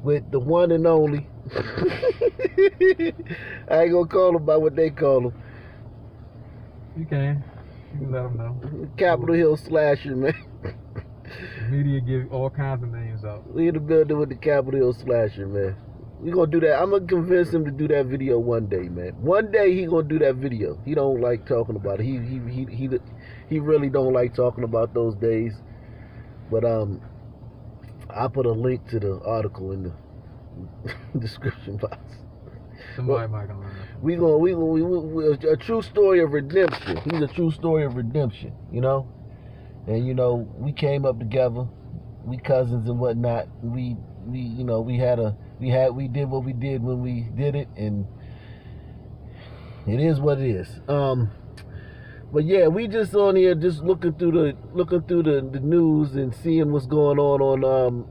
with the one and only. I ain't gonna call them by what they call them. You can let them know. Capitol Hill Slasher, man. The media give all kinds of names out. We in the building with the Capitol Hill Slasher, man. We gonna do that. I'm gonna convince him to do that video one day, man. One day he gonna do that video. He don't like talking about it. He really don't like talking about those days. But I put a link to the article in the description box. Somebody might gonna learn that. A true story of redemption. He's a true story of redemption, you know. And you know, we came up together, we cousins and whatnot. We did what we did when we did it, and it is what it is. But yeah, we just on here just looking through the news and seeing what's going on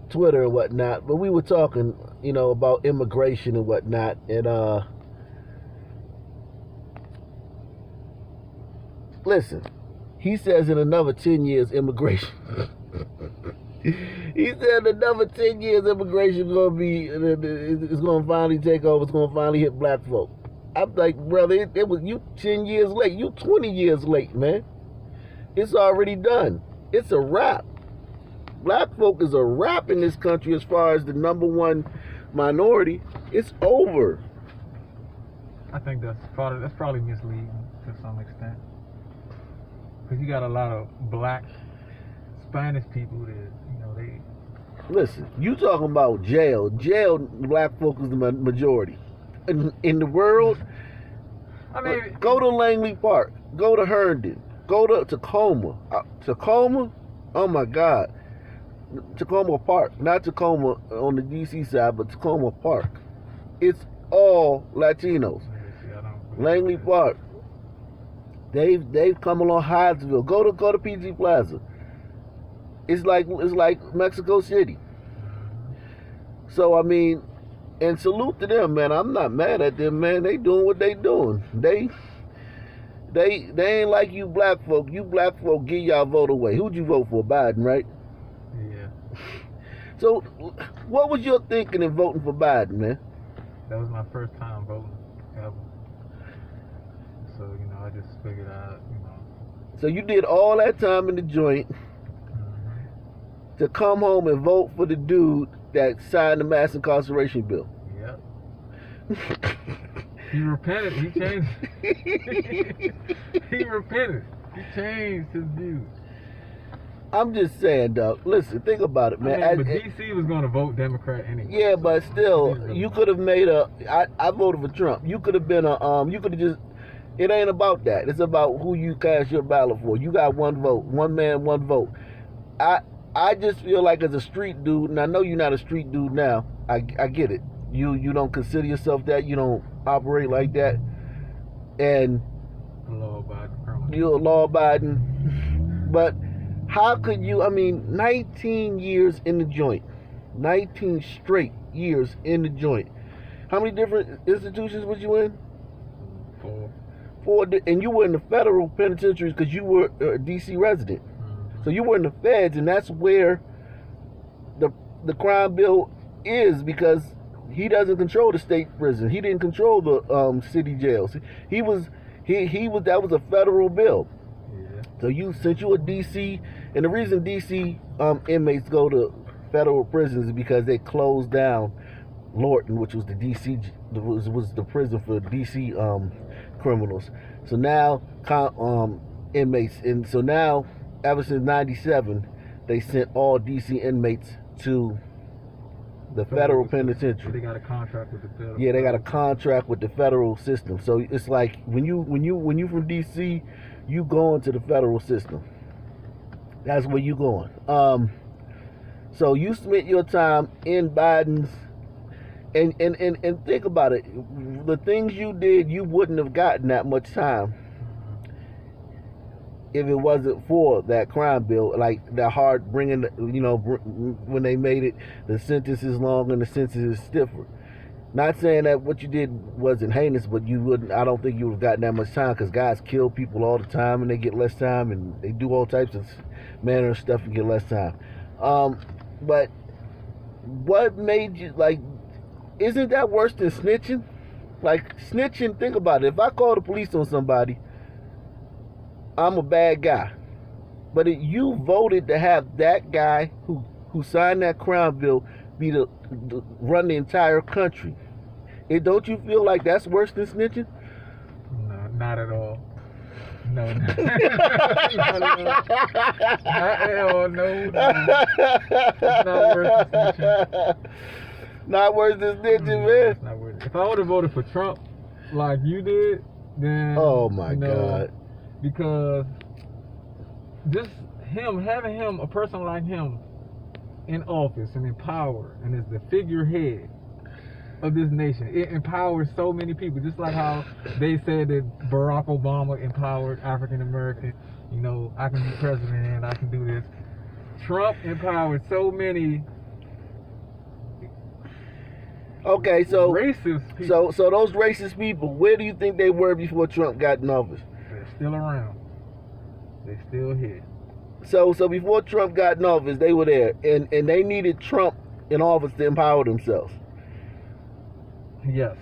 Twitter and whatnot. But we were talking, you know, about immigration and whatnot, and listen, he says in another 10 years immigration. He said another 10 years immigration is going to finally take over. It's going to finally hit black folk. I'm like, brother, it was you 10 years late. You 20 years late, man. It's already done. It's a wrap. Black folk is a wrap in this country as far as the #1 minority. It's over. I think that's probably misleading to some extent. Because you got a lot of black Spanish people that, you know, they... Listen, you talking about jail. Jail, black folk is the majority. In the world, I mean... Go to Langley Park. Go to Herndon. Go to Tacoma. Tacoma? Oh, my God. Tacoma Park. Not Tacoma on the D.C. side, but Tacoma Park. It's all Latinos. Langley Park. They've come along Hyattsville. Go to PG Plaza. It's like Mexico City. So I mean, and salute to them, man. I'm not mad at them, man. They doing what they doing. They ain't like you black folk. You black folk give y'all vote away. Who'd you vote for? Biden, right? Yeah. So what was your thinking in voting for Biden, man? That was my first time voting ever. So, you know, I just figured out, you know. So you did all that time in the joint to come home and vote for the dude that signed the mass incarceration bill. Yep. He repented. He changed. He repented. He changed his views. I'm just saying, dog. Listen, think about it, man. I mean, but DC was going to vote Democrat anyway. Yeah, but still, you could have made I voted for Trump. You could have been you could have just. It ain't about that. It's about who you cast your ballot for. You got one vote. One man, one vote. I just feel like as a street dude, and I know you're not a street dude now. I get it. You don't consider yourself that. You don't operate like that. And you're a law-abiding. But how could you, 19 years in the joint. 19 straight years in the joint. How many different institutions was you in? 4. And you were in the federal penitentiaries because you were a D.C. resident. So you were in the feds, and that's where the crime bill is, because he doesn't control the state prison. He didn't control the city jails. That was a federal bill. Yeah. So since you were D.C., and the reason D.C. Inmates go to federal prisons is because they closed down Lorton, which was the D.C. was the prison for D.C. criminals. So now inmates, and so now ever since '97, they sent all D.C. inmates to the federal penitentiary. They got a contract with the federal. Yeah, they got a contract with the federal system. So it's like when you from D.C., you going to the federal system. That's where you going. So you spent your time in Biden's, and think about it. The things you did, you wouldn't have gotten that much time if it wasn't for that crime bill, like that hard bringing, when they made it, the sentence is long and the sentence is stiffer. Not saying that what you did wasn't heinous, but I don't think you would have gotten that much time, because guys kill people all the time and they get less time, and they do all types of manner of stuff and get less time. But what made you like? Isn't that worse than snitching? Like snitching, think about it. If I call the police on somebody, I'm a bad guy. But you voted to have that guy who signed that crime bill be the run the entire country. Don't you feel like that's worse than snitching? No, not at all. No, not at all. Not at all. No. It's not worse than snitching. Not worse than snitching, man. It's not worth it. If I would have voted for Trump like you did, then oh my God. Because just having him, a person like him in office and in power and as the figurehead of this nation, it empowers so many people. Just like how they said that Barack Obama empowered African Americans. You know, I can be president, I can do this. Trump empowered so many. Okay, so racist people. So those racist people, where do you think they were before Trump got in office? They're still around. They're still here. So before Trump got in office, they were there, and they needed Trump in office to empower themselves. Yes,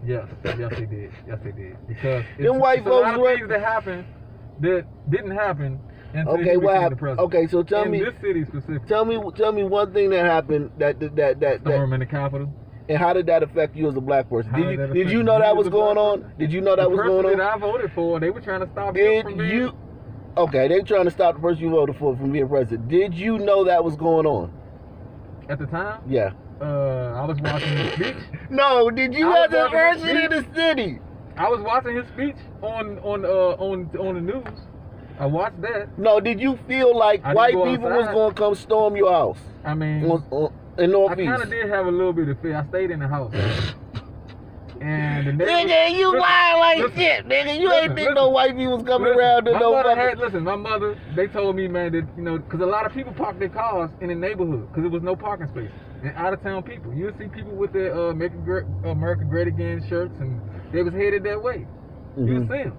they did. Yes, they did. Because them white folks, a lot of things that happened that didn't happen until okay, he what became happened? the president. Okay, so tell me this city specifically. Tell me one thing that happened that storm in the Capitol. And how did that affect you as a black person? Did you know that was going on? Did you know that was going on? The person that I voted for, they were trying to stop him from being... Okay, they trying to stop the person you voted for from being president. Did you know that was going on? At the time? Yeah. I was watching his speech. No, did you as a person in the city? I was watching his speech on the news. I watched that. No, did you feel like white people was going to come storm your house? I mean... in Northeast. I kind of did have a little bit of fear. I stayed in the house. And the nigga, you lying like shit, nigga. You ain't think no white people was coming around to my mother, they told me, man, that, you know, because a lot of people parked their cars in the neighborhood because there was no parking space. And out-of-town people. You'll see people with their America Great Again shirts, and they was headed that way. You'll see them.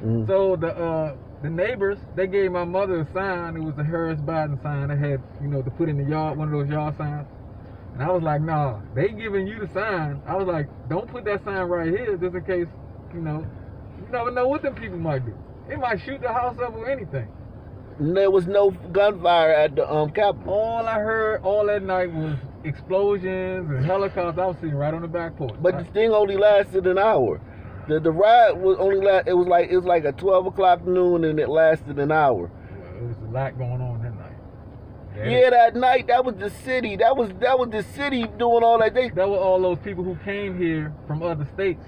Mm-hmm. So the neighbors, they gave my mother a sign. It was a Harris Biden sign. They had, you know, to put in the yard, one of those yard signs. And I was like, nah, they giving you the sign. I was like, don't put that sign right here just in case, you know, you never know what them people might do. They might shoot the house up or anything. There was no gunfire at the Capitol. All I heard all that night was explosions and helicopters. I was sitting right on the back porch. But the thing only lasted an hour. The riot was only it was like at 12 o'clock noon, and it lasted an hour. Well, there was a lot going on that night. Yeah, that night, that was the city. That was the city doing all that. That were all those people who came here from other states.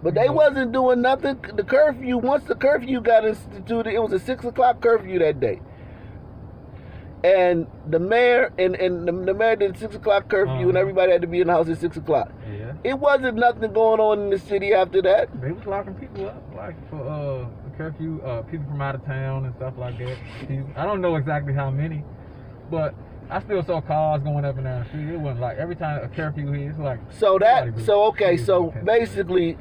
But they wasn't doing nothing. The curfew, once the curfew got instituted, it was a 6 o'clock curfew that day. And the mayor and the mayor did a 6 o'clock curfew, and everybody had to be in the house at 6 o'clock. Yeah. It wasn't nothing going on in the city after that. They was locking people up, like for curfew, people from out of town and stuff like that. I don't know exactly how many, but I still saw cars going up and down the street. It wasn't like every time a curfew hit, it's like... So basically,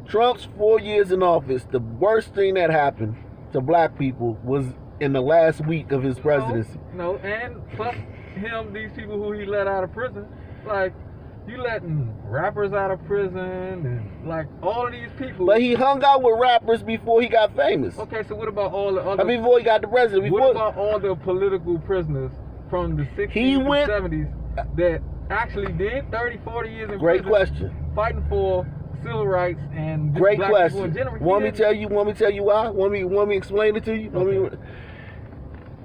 Trump's 4 years in office, the worst thing that happened to black people was in the last week of his presidency. No, and plus him, these people who he let out of prison, like, you letting rappers out of prison and like all of these people. But he hung out with rappers before he got famous. Okay, so what about all the other... before he got the president. What about all the political prisoners from the 60s and 70s that actually did 30, 40 years in Great prison? Question. Fighting for civil rights and great black question. People in general. Want me to tell you why? Want me to explain it to you? Okay.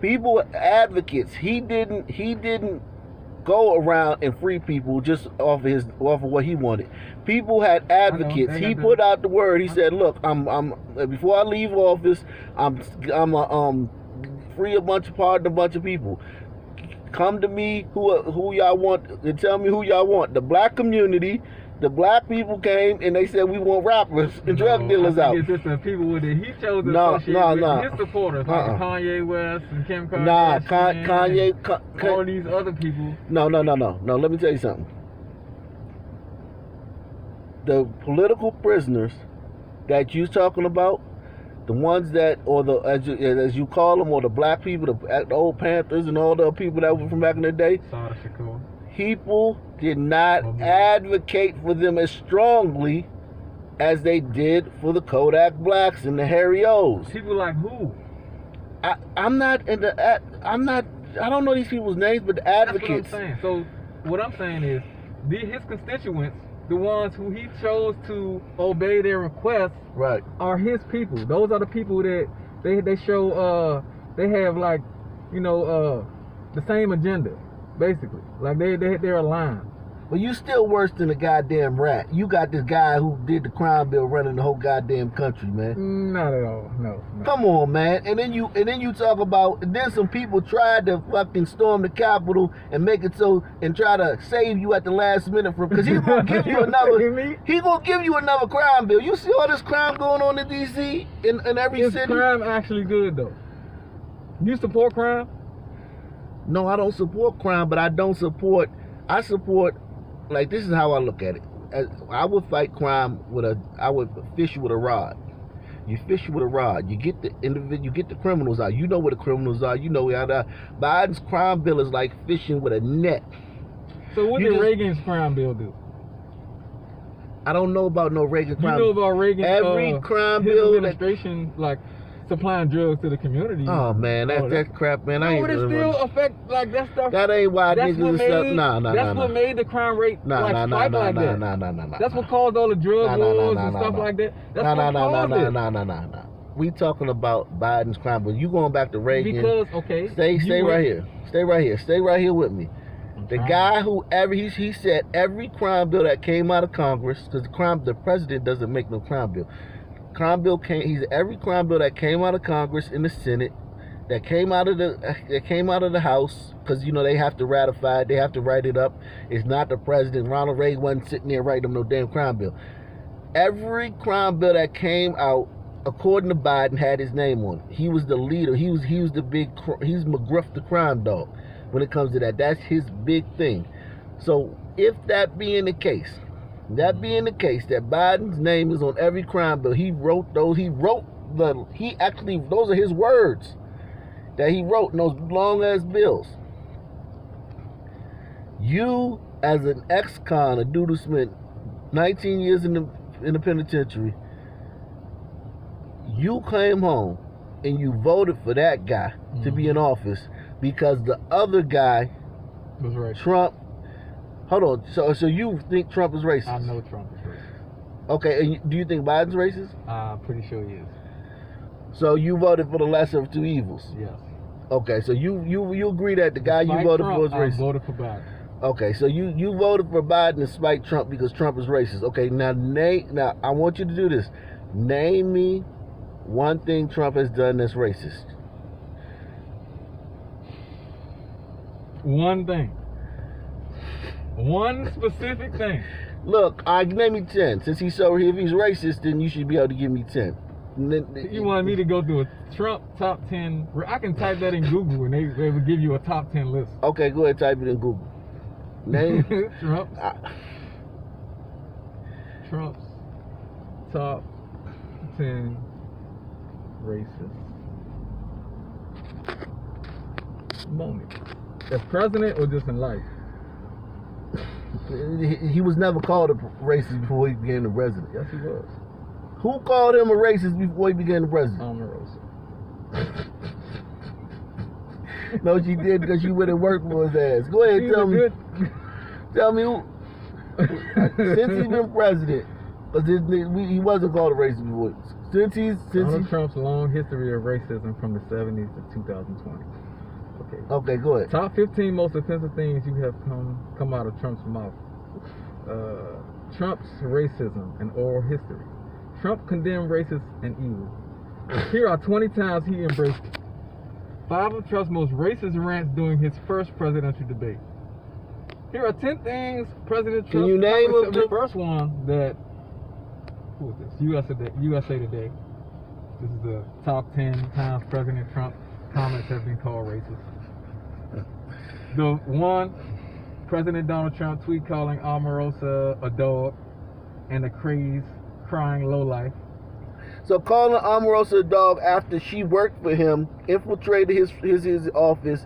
People, advocates, he didn't go around and free people just off of what he wanted. People had advocates. He put out the word. He said, "Look, I'm before I leave office, I'm free pardon a bunch of people. Come to me, who y'all want, and tell me who y'all want. The black community." The black people came and they said we want rappers and drug dealers out. It's just the people with it. He chose to associate with his supporters, like Kanye West and Kim Kardashian. All these other people. No. Let me tell you something. The political prisoners that you're talking about, the ones that, or the as you call them, or the black people, the old Panthers and all the people that were from back in the day, people did not advocate for them as strongly as they did for the Kodak Blacks and the Harry O's. People like who? I'm not in the. I'm not. I don't know these people's names, but the advocates. That's what I'm saying. So what I'm saying is, his constituents, the ones who he chose to obey their requests, right, are his people. Those are the people that they show. They have, like, you know, the same agenda, basically. Like they're aligned. But you still worse than a goddamn rat. You got this guy who did the crime bill running the whole goddamn country, man. Not at all. No. Come on, man. And then you talk about, then some people tried to fucking storm the Capitol and make it so, and try to save you at the last minute from, because he's gonna give you another. He's gonna give you another crime bill. You see all this crime going on in DC in every city. Is crime actually good though? You support crime? No, I don't support crime, but I support. Like, this is how I look at it. I would fight crime I would fish with a rod. You fish with a rod. You get the individual. You get the criminals out. You know where the criminals are. You know where Biden's crime bill is like fishing with a net. So what did Reagan's crime bill do? I don't know about no Reagan crime. You know about Reagan? Every crime his bill administration, like, supplying drugs to the community. Oh man, that's crap, man. But it still affect, like, that stuff. That ain't why niggas stuff. That's what made the crime rate spike like that. That's what caused all the drug wars and stuff like that. That's what caused it. No. We talking about Biden's crime bill. You going back to Reagan? Because okay, stay right here. Stay right here with me. The guy who he said every crime bill that came out of Congress, because the president doesn't make no crime bill. Every crime bill that came out of Congress in the Senate, that came out of the House, because you know they have to ratify it, they have to write it up. It's not the president. Ronald Reagan wasn't sitting there writing them no damn crime bill. Every crime bill that came out, according to Biden, had his name on it. He was the leader. He's McGruff the crime dog. When it comes to that, that's his big thing. So if that being the case, that Biden's name is on every crime bill, those are his words that he wrote in those long ass bills. You, as an ex-con, a dude who spent 19 years in the penitentiary, you came home and you voted for that guy to be in office because the other guy was racist. Trump. Hold on. So you think Trump is racist? I know Trump is racist. Okay, and do you think Biden's racist? I'm pretty sure he is. So you voted for the lesser of two evils? Yes. Okay, so you agree that the guy you voted for is racist? I voted for Biden. Okay, so you voted for Biden to spite Trump because Trump is racist. Okay, now I want you to do this. Name me one thing Trump has done that's racist. One thing. One specific thing. Look, name me 10. Since if he's racist, then you should be able to give me 10. You wanted me to go through a Trump top 10. I can type that in Google and they will give you a top 10 list. Okay, go ahead, type it in Google. Name Trump's top 10 racist moment. As president or just in life? He was never called a racist before he became the president. Yes, he was. Who called him a racist before he became the president? Omarosa. No, she did because she went and worked for his ass. Go ahead, tell me who. Since he's been president, he wasn't called a racist before. Donald Trump's long history of racism from the 70s to 2020. Okay, go ahead. Top 15 most offensive things you have come out of Trump's mouth. Trump's racism and oral history. Trump condemned racist and evil. Here are 20 times he embraced it. 5 of Trump's most racist rants during his first presidential debate. Here are 10 things President Trump... Can you name them? The first one that... Who is this? USA Today. This is the top 10 times President Trump comments have been called racist. The one, President Donald Trump tweet calling Omarosa a dog and a crazed, crying lowlife. So calling Omarosa a dog after she worked for him, infiltrated his office,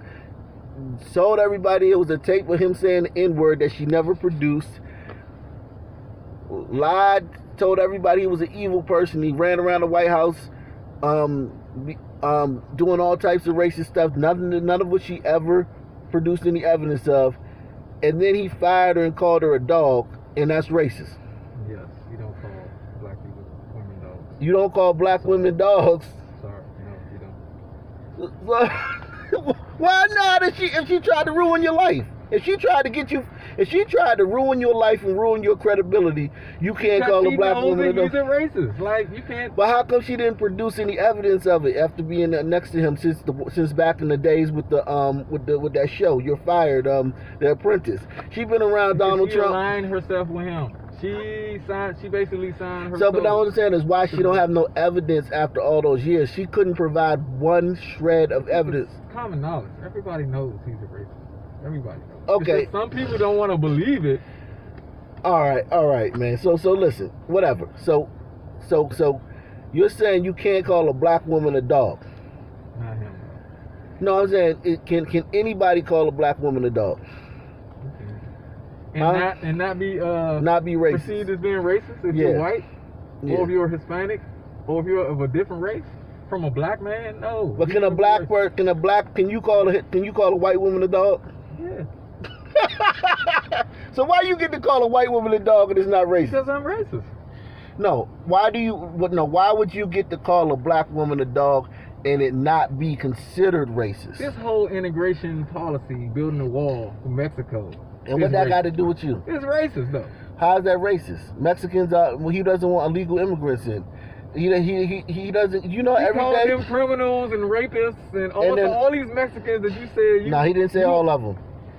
told everybody it was a tape of him saying the N-word that she never produced, lied, told everybody he was an evil person. He ran around the White House doing all types of racist stuff, none of which she ever produced any evidence of. And then he fired her and called her a dog, and that's racist. Yes, you don't call black people women dogs. You don't call black women dogs. Sorry, no, you don't. Why not? If she tried to ruin your life, if she tried to ruin your life and ruin your credibility, you can't call a black woman a dog. She's racist. Like, you can't. But how come she didn't produce any evidence of it after being next to him since back in the days with that show? You're fired. The Apprentice. She been around Donald Trump. She aligned herself with him. She basically signed her. So, but what I'm saying is why she don't have no evidence after all those years. She couldn't provide one shred of evidence. It's common knowledge. Everybody knows he's a racist. Everybody knows. Okay. Some people don't want to believe it. All right, man. So listen, whatever. So, you're saying you can't call a black woman a dog? Not him. No, I'm saying can anybody call a black woman a dog? And not be racist. Perceived as being racist if you're white, or if you're Hispanic, or if you're of a different race from a black man. No. But can you call a white woman a dog? Yeah. So why you get to call a white woman a dog and it's not racist? Because I'm racist. No. Why would you get to call a black woman a dog and it not be considered racist? This whole integration policy, building a wall for Mexico. And what that got to do with you? It's racist, though. How is that racist? Mexicans he doesn't want illegal immigrants in. He doesn't. You know, every day. He called them criminals and rapists and all these Mexicans that you said. No, he didn't say all of them.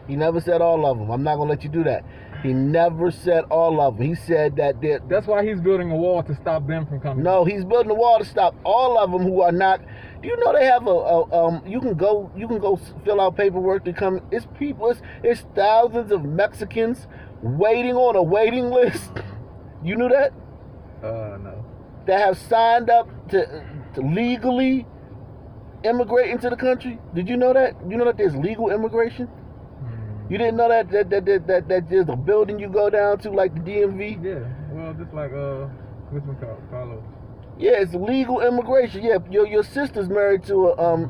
He never said all of them. I'm not gonna let you do that. He never said all of them. He said that that's why he's building a wall to stop them from coming. No, he's building a wall to stop all of them who are not. Do you know they have you can go fill out paperwork to come. It's people. It's thousands of Mexicans waiting on a waiting list. You knew that? No. That have signed up to legally immigrate into the country. Did you know that? You know that there's legal immigration? You didn't know that there's a building you go down to like the DMV? Yeah. Well, just like what's it called? Carlos. Yeah, it's legal immigration. Yeah, your sister's married to El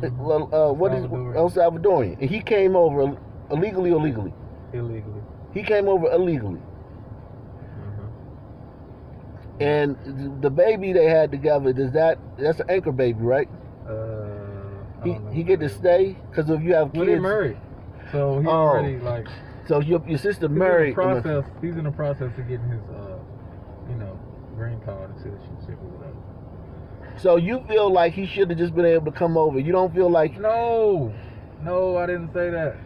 Salvadorian, and he came over illegally or legally? Illegally. He came over illegally. And the baby they had together, that's an anchor baby, right? He get to stay because if you have kids. Well, they're married, so he already like. So your sister married. He's in the process of getting his green card and citizenship or whatever. So you feel like he should have just been able to come over? You don't feel like? No, I didn't say that.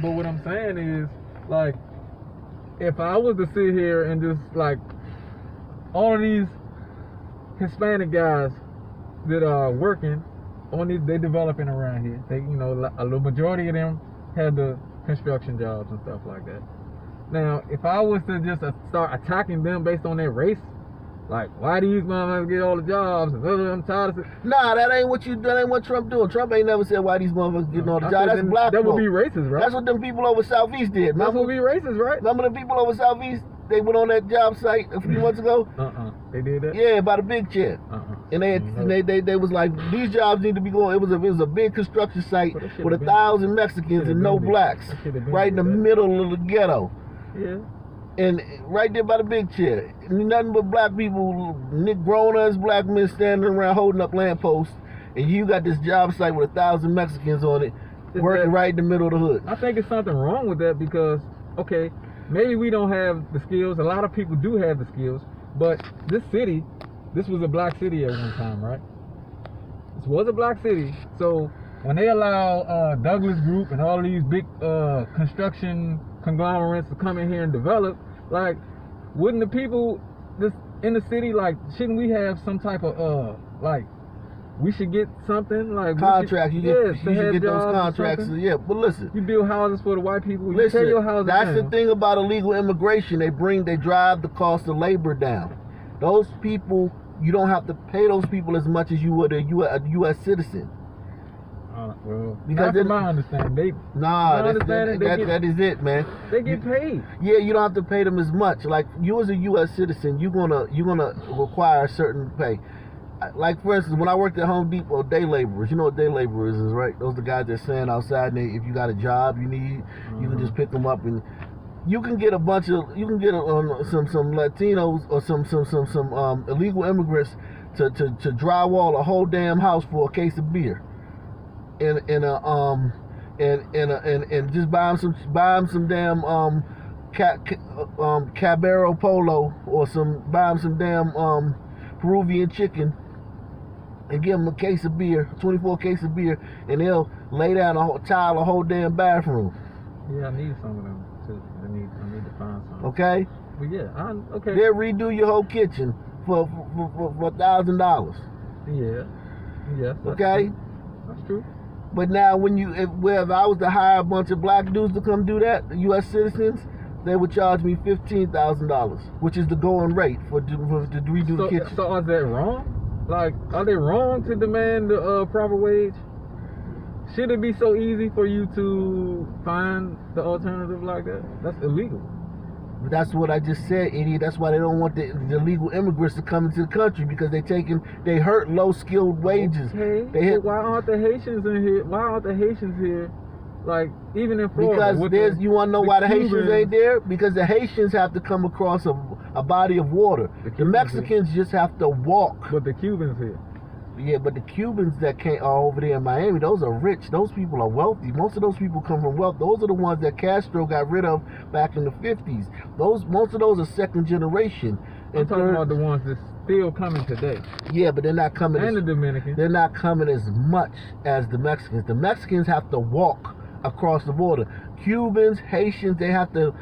But what I'm saying is, like, if I was to sit here and just like all of these Hispanic guys that are working on these, they developing around here. They, a little majority of them had the construction jobs and stuff like that. Now, if I was to just start attacking them based on their race, like, why do these motherfuckers get all the jobs? And I'm tired of it. Nah, that ain't what Trump doing. Trump ain't never said why these motherfuckers getting all the jobs. That's black folk. That would be folk. racist, right? That's what them people over Southeast did. That would be racist, right? Remember the people over Southeast? They went on that job site a few months ago. They did that. Yeah, by the big chair. And they was like, these jobs need to be going. It was a big construction site with 1,000 Mexicans and no blacks, right in the middle of the ghetto. Yeah. And right there by the big chair, nothing but black people, grown-ass black men standing around holding up lampposts, and you got this job site with 1,000 Mexicans on it, working right in the middle of the hood. I think it's something wrong with that because, okay, maybe we don't have the skills. A lot of people do have the skills, but this was a black city at one time, right? This was a black city, so when they allow Douglas Group and all these big construction conglomerates to come in here and develop, like, wouldn't the people just in the city, like, shouldn't we have some type of like, we should get something like contracts? You should get those contracts. Yeah, but listen, you build houses for the white people. You listen, pay your houses that's down. The thing about illegal immigration. They drive the cost of labor down. Those people you don't have to pay those people as much as you would a U.S. citizen. Well, because from my understanding, that is it, man. They get paid. Yeah, you don't have to pay them as much. Like you as a U.S. citizen, you're gonna require a certain pay. Like for instance, when I worked at Home Depot, day laborers. You know what day laborers is, right? Those are the guys that stand outside. And if you got a job you need, you can just pick them up, and you can get some Latinos or some illegal immigrants to drywall a whole damn house for a case of beer, and just buy them some damn Cabero Polo, or buy them some damn Peruvian chicken, and give them a case of beer, 24 case of beer, and they'll lay down tile a whole damn bathroom. Yeah, I need some of them too. I need to find some. Okay. But yeah, okay. They'll redo your whole kitchen for $1,000. Yeah. Okay. That's true. But now, if I was to hire a bunch of black dudes to come do that, U.S. citizens, they would charge me $15,000, which is the going rate to redo the kitchen. So is that wrong? Like, are they wrong to demand the proper wage? Should it be so easy for you to find the alternative like that? That's illegal. That's what I just said, idiot. That's why they don't want the illegal immigrants to come into the country, because they hurt low skilled wages. Okay. Why aren't the Haitians in here? Why aren't the Haitians here? Like, even in Florida. Because you want to know why the Haitians ain't there? Because the Haitians have to come across a body of water. The Mexicans just have to walk. But the Cubans here. Yeah, but the Cubans that are over there in Miami, those are rich. Those people are wealthy. Most of those people come from wealth. Those are the ones that Castro got rid of back in the 50s. Most of those are second generation. I'm talking about the ones that's still coming today. Yeah, but they're not coming. And the Dominicans. They're not coming as much as the Mexicans. The Mexicans have to walk across the border. Cubans, Haitians, they have to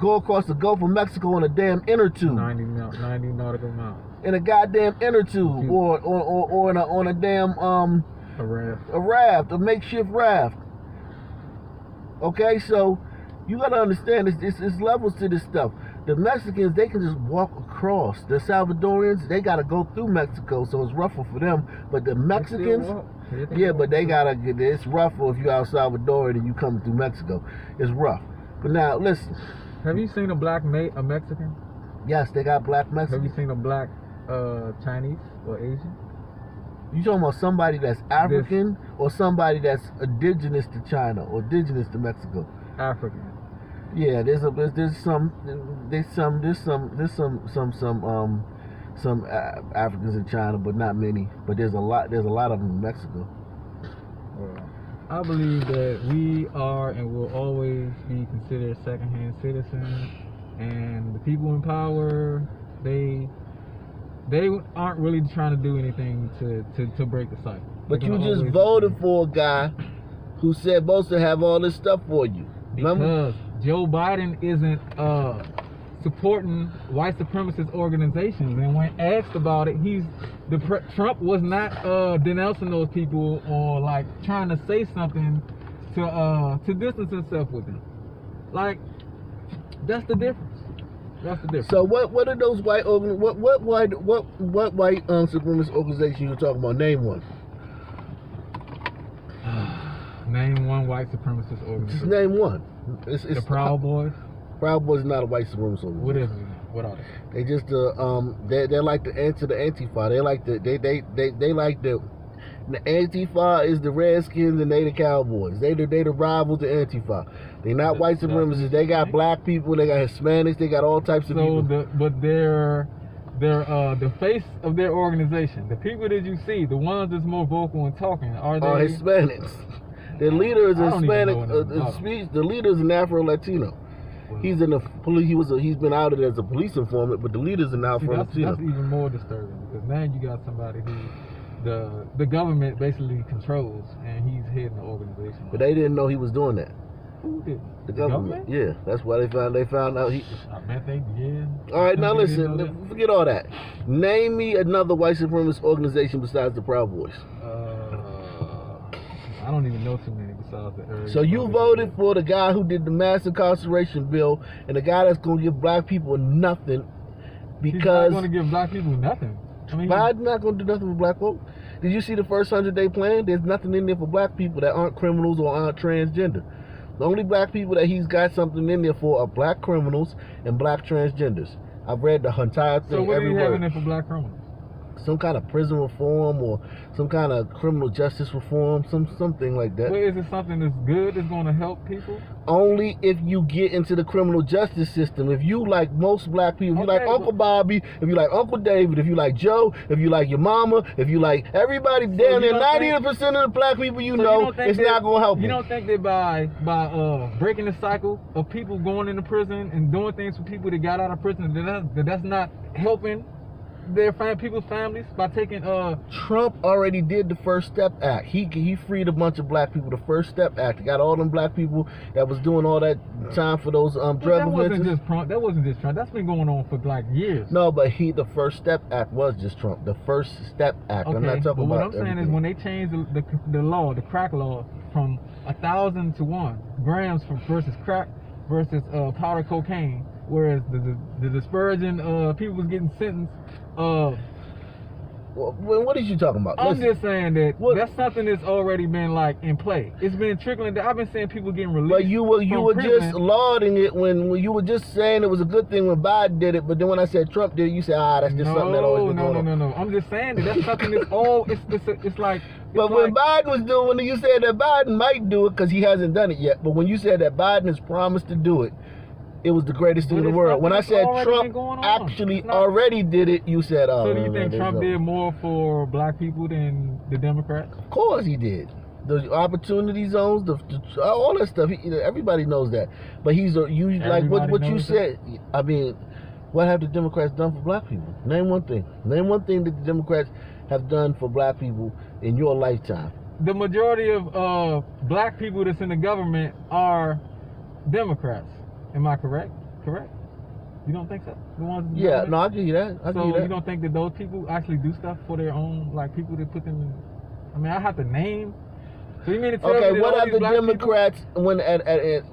go across the Gulf of Mexico in a damn inner tube. 90 nautical miles. In a goddamn inner tube, or on a damn a raft, a makeshift raft. Okay, so you gotta understand it's levels to this stuff. The Mexicans, they can just walk across. The Salvadorians, they gotta go through Mexico, so it's rougher for them. But the Mexicans, but it's rougher if you're out Salvadorian and you coming through Mexico. It's rough. But now listen. Have you seen a Mexican? Yes, they got black Mexicans. Have you seen a black Chinese or Asian? You talking about somebody that's African or somebody that's indigenous to China or indigenous to Mexico? African. Yeah, there's some Africans in China, but not many. But there's a lot of them in Mexico. Well, I believe that we are and will always be considered second-hand citizens, and the people in power, they aren't really trying to do anything to break the cycle. But you just voted for a guy who said supposed to have all this stuff for you. Because Joe Biden isn't supporting white supremacist organizations, and when asked about it, Trump was not denouncing those people or like trying to say something to distance himself with them. Like, that's the difference. That's the difference. So what are those white what white supremacist organization you talking about? Name one. Name one white supremacist organization. Just name one. It's the Proud Boys. Proud Boys is not a white supremacist organization. What is it? What are they? They just they're like the answer to Antifa. They like the Antifa is the Redskins and they the Cowboys. They the rivals to Antifa. They're not white supremacists. They got black people. They got Hispanics. They got all types of people. But they're the face of their organization. The people that you see, the ones that's more vocal and talking, are Hispanics. The leader is Hispanic. The leader is an Afro-Latino. He's in the police. He's been outed as a police informant, but the leader's an Afro-Latino. That's even more disturbing, because now you got somebody who the government basically controls, and he's heading the organization. But they didn't know he was doing that. Who did? The government. Yeah, that's why they found out he. I bet they did. All right, now listen. Forget all that. Name me another white supremacist organization besides the Proud Boys. I don't even know too many besides the area. So you voted for the guy who did the mass incarceration bill, and the guy that's gonna give black people nothing, because he's not going to give black people nothing. I mean, Biden's not going to do nothing for black folk. Did you see the first 100-day plan? There's nothing in there for black people that aren't criminals or aren't transgender. The only black people that he's got something in there for are black criminals and black transgenders. I've read the entire thing. So what do you have in word. there for black criminals? Some kind of prison reform or some kind of criminal justice reform, something like that. Well, is it something that's good that's going to help people? Only if you get into the criminal justice system. If you like most black people, if you like Uncle Bobby, if you like Uncle David, if you like Joe, if you like your mama, if you like everybody down there, 90% of the black people you know, it's not going to help you. You don't think that by breaking the cycle of people going into prison and doing things for people that got out of prison, that's not helping people's families by taking Trump already did the First Step Act. He freed a bunch of black people. The First Step Act. He got all them black people that was doing all that time for those drug offenses. That wasn't just Trump. That's been going on for like years. No, but the First Step Act was just Trump. The First Step Act. Okay, I'm not talking but about what I'm saying is when they changed the law, the crack law, from 1,000 to 1 grams versus crack versus powder cocaine, whereas the dispersion people was getting sentenced. What are you talking about? I'm just saying that that's something that's already been like in play. It's been trickling down. I've been seeing people getting released. But you were just lauding it when you were just saying it was a good thing when Biden did it. But then when I said Trump did it, you said, that's just something that always been going on. No. I'm just saying that's something that's all. It's like. But when Biden was doing, when you said that Biden might do it because he hasn't done it yet. But when you said that Biden has promised to do it, it was the greatest thing in the world. When I said Trump actually already did it, you said, so do you think Trump did more for black people than the Democrats? Of course he did. The opportunity zones, all that stuff. Everybody knows that. But like what you said. I mean, what have the Democrats done for black people? Name one thing. Name one thing that the Democrats have done for black people in your lifetime. The majority of black people that's in the government are Democrats. Am I correct? Correct? You don't think so? The ones yeah, no, I'll give you that. You don't think that those people actually do stuff for their own, like people that put them in? I mean, I have to name. So you mean to tell me that what have the Democrats people, when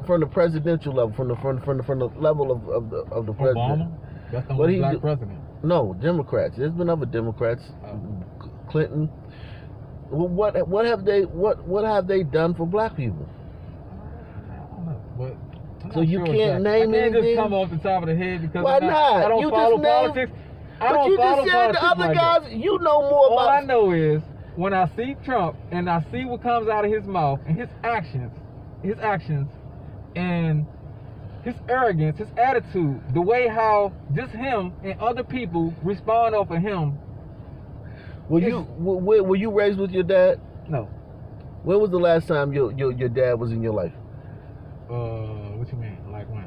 from the presidential level, from the level of the president? Obama? That's the only black president. No, Democrats. There's been other Democrats. Clinton. What have they done for black people? I don't know, but. So you can't name anything? I can't just come off the top of the head because why not? I don't follow politics. But you just said the other guys, you know more about. All I know is when I see Trump and I see what comes out of his mouth and his actions and his arrogance, his attitude, the way how just him and other people respond off of him. Were you raised with your dad? No. When was the last time your dad was in your life? What you mean? Like when?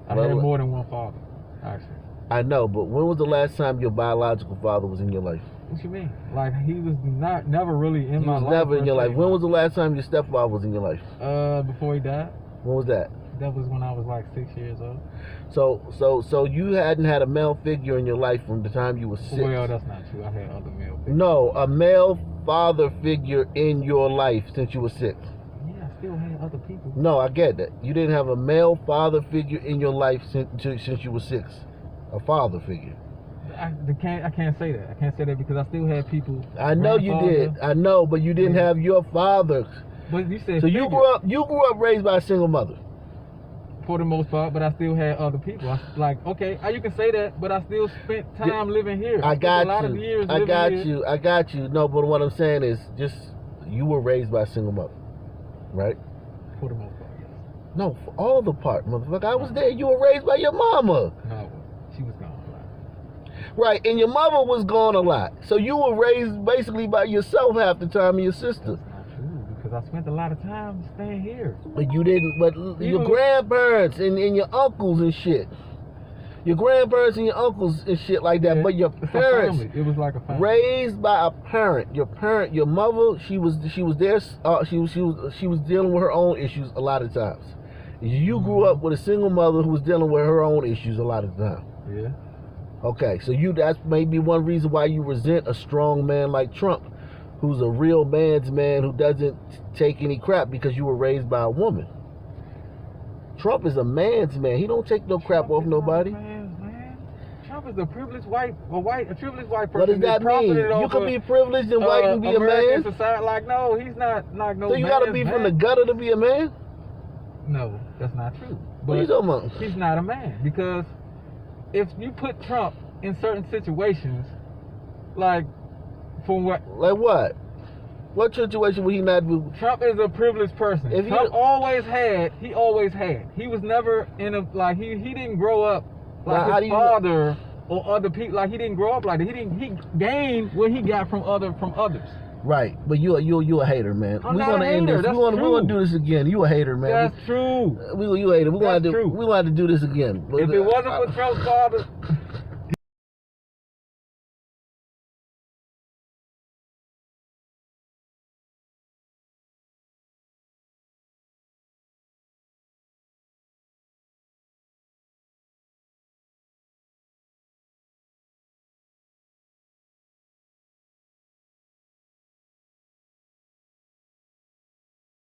I had more than one father, actually. I know, but when was the last time your biological father was in your life? What you mean? Like he was never really in my life. He was never in your life. When was the last time your stepfather was in your life? Before he died. When was that? That was when I was like 6 years old. So you hadn't had a male figure in your life from the time you were 6. Well, that's not true. I had other male figures. No, a male father figure in your life since you were 6. Still had other people. No, I get that. You didn't have a male father figure in your life since you were 6. A father figure. I can't say that. I can't say that because I still had people. I know you did. I know, but you didn't have your father. But you said so. You grew up raised by a single mother. For the most part, but I still had other people. Okay, you can say that, but I still spent time living here. I got you. A lot of years I got you. No, but what I'm saying is just you were raised by a single mother. Right? For the most part, yes. No, for all the part, motherfucker. I was there. You were raised by your mama. No, she was gone a lot. Right, and your mother was gone a lot. So you were raised basically by yourself half the time and your sister. That's not true, because I spent a lot of time staying here. But you didn't, your grandparents and your uncles and shit. Your grandparents and your uncles and shit like that, but your parents, it was like a family. Raised by a parent. Your mother, she was there. She was dealing with her own issues a lot of times. You grew up with a single mother who was dealing with her own issues a lot of the time. Yeah. Okay, so that's maybe one reason why you resent a strong man like Trump, who's a real man's man who doesn't take any crap because you were raised by a woman. Trump is a man's man. He don't take no crap off nobody. Trump is a privileged white person. What does that mean? You could be privileged and white and be a man. Society, like, no, he's not like no. So you gotta be from the gutter to be a man? No, that's not true. But what are you talking about? He's not a man, because if you put Trump in certain situations, like from what? Like what? What situation would he not do? Trump is a privileged person. If Trump always had. He was never in a, like, he didn't grow up like his father or other people. Like, he didn't grow up like that. He gained what he got from others. Right, but you a hater, man. I'm not a hater. That's true. We're gonna do this again. You a hater, man. That's true. You a hater. We gonna have to do this again. If it wasn't for Trump's father.